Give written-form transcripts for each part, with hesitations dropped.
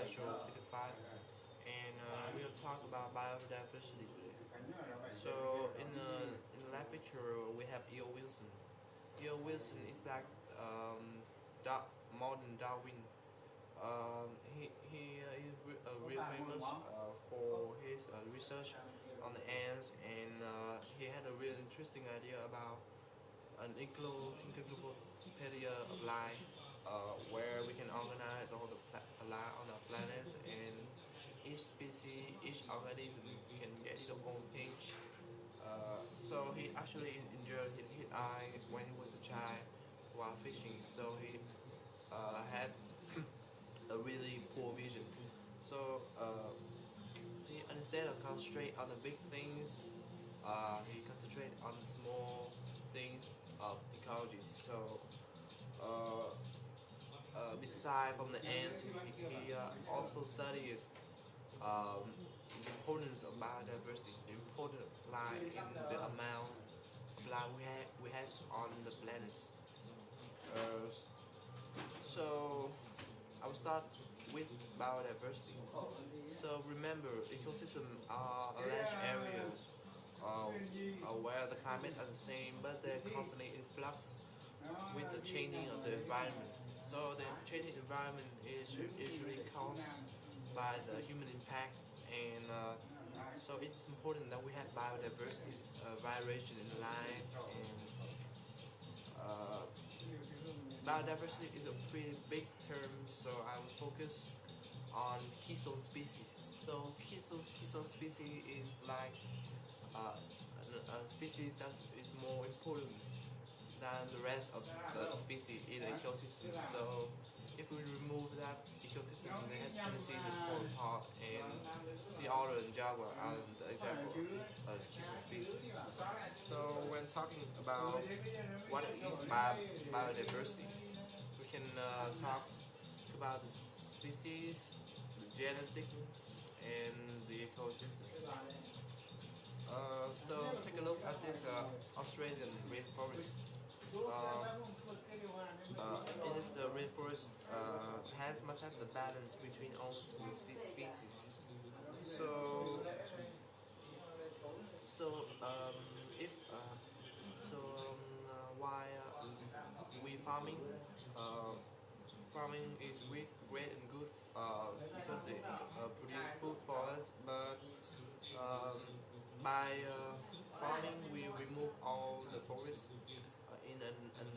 Special 55, and we'll talk about biodiversity today. So in the lab picture we have E.O. Wilson. E.O. Wilson is like modern Darwin. He is real famous for his research on the ants, and he had a real interesting idea about an encyclopedia of life, where we can organize all the life on our planet, and each species, each organism can get its own page. So he actually injured his eye when he was a child while fishing. So he had a really poor vision. So he, instead of concentrate on the big things, he concentrated on the small things of ecology. So beside from the ants, he also studies um, the importance of biodiversity, the important lie in the amounts of life we have on the planet. Uh, so I will start with biodiversity. So remember, ecosystems are large areas where the climate are the same, but they're constantly in flux with the changing of the environment. So the changing environment is usually caused by the human impact, and so it's important that we have biodiversity, variation in life, and uh, biodiversity is a pretty big term. So I will focus on keystone species. So keystone species is like a species that is more important than the rest of the species in the ecosystem. So if we remove that ecosystem, they have tendency to fall apart, and sea otter and jaguar are the example of keystone species. So when talking about what is biodiversity, we can talk about the species, the genetics, and the ecosystem. So take a look at this Australian rainforest. In this rainforest must have the balance between all species. So so if so why we farming uh, farming is great and good because it produces food for us, but um, by farming we remove all the forest in a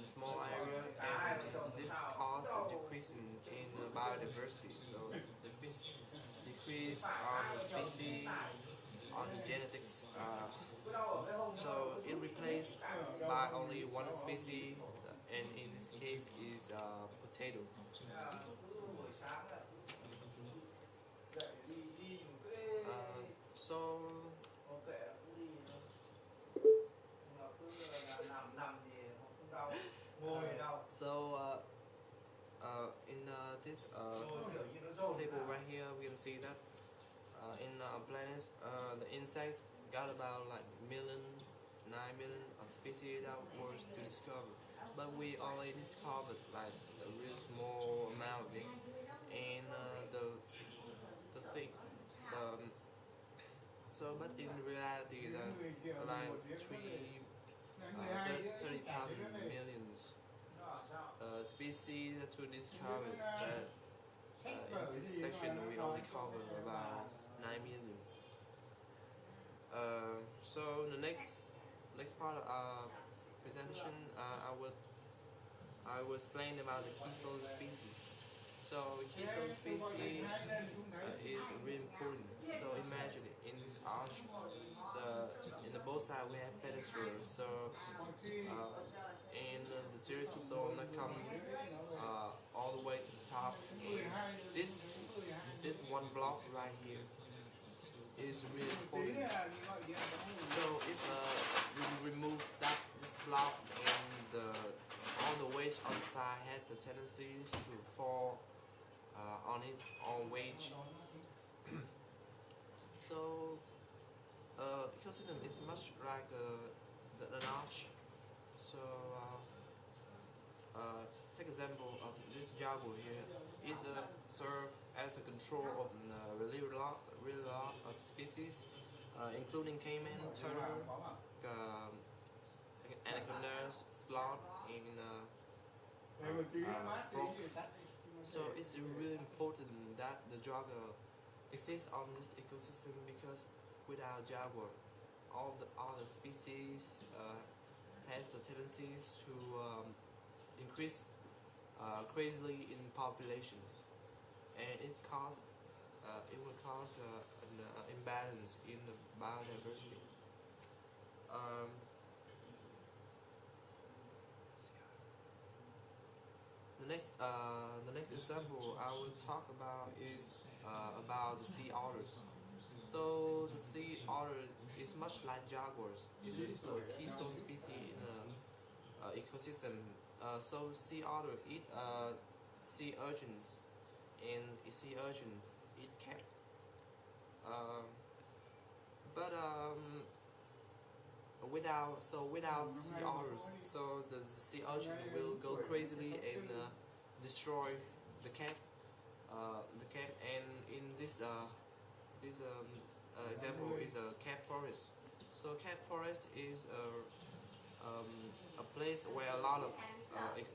small area, and this caused a decrease in biodiversity. So decrease on the species, on the genetics. So it replaced by only one species, and in this case is potato. So so in this table right here, we can see that in our planets, the insects got about like 9 million of species that was to discover, but we only discovered like a real small amount of it, and the thing, the so but in reality, there's like 30,000 millions species to discover, but in this section we only cover about 9 million. So the next part of our presentation, I will explain about the keystone species. So keystone species is really important. So imagine it in this arch. So in the both sides we have pedestals. So and the series of soil that come all the way to the top. And this one block right here is really important. So if we remove this block, and all the weight on the side had the tendency to fall on its own weight. So ecosystem is much like an arch. So take example of this jaguar here. It serve as a control of really lot of species, including caiman, turtle, um, anacondas, sloth, and frog. So it's really important that the jaguar exists on this ecosystem because without jaguar, all the species has the tendencies to increase crazily in populations, and it will cause an imbalance in the biodiversity. Um, the next example I will talk about is about the sea otters. So the sea otter is much like jaguars. It's a keystone species in a ecosystem. So sea otter eat sea urchins, and sea urchin eat cat. Um, but without sea otters, so the sea urchin will go crazily and destroy the cat. And in this example is a cat forest. So cat forest is a place where a lot of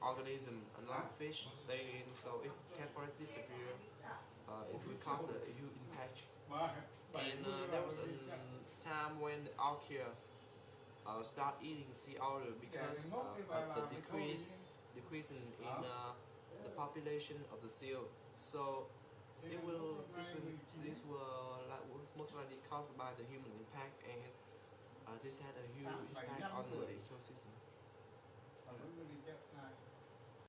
organism, a lot of fish stay in. So if cat forest disappear, it will cause a huge impact. And there was a time when the Archaea start eating sea otter because of the decrease in the population of the seal. So this will most likely caused by the human impact, and this had a huge impact on the ecosystem.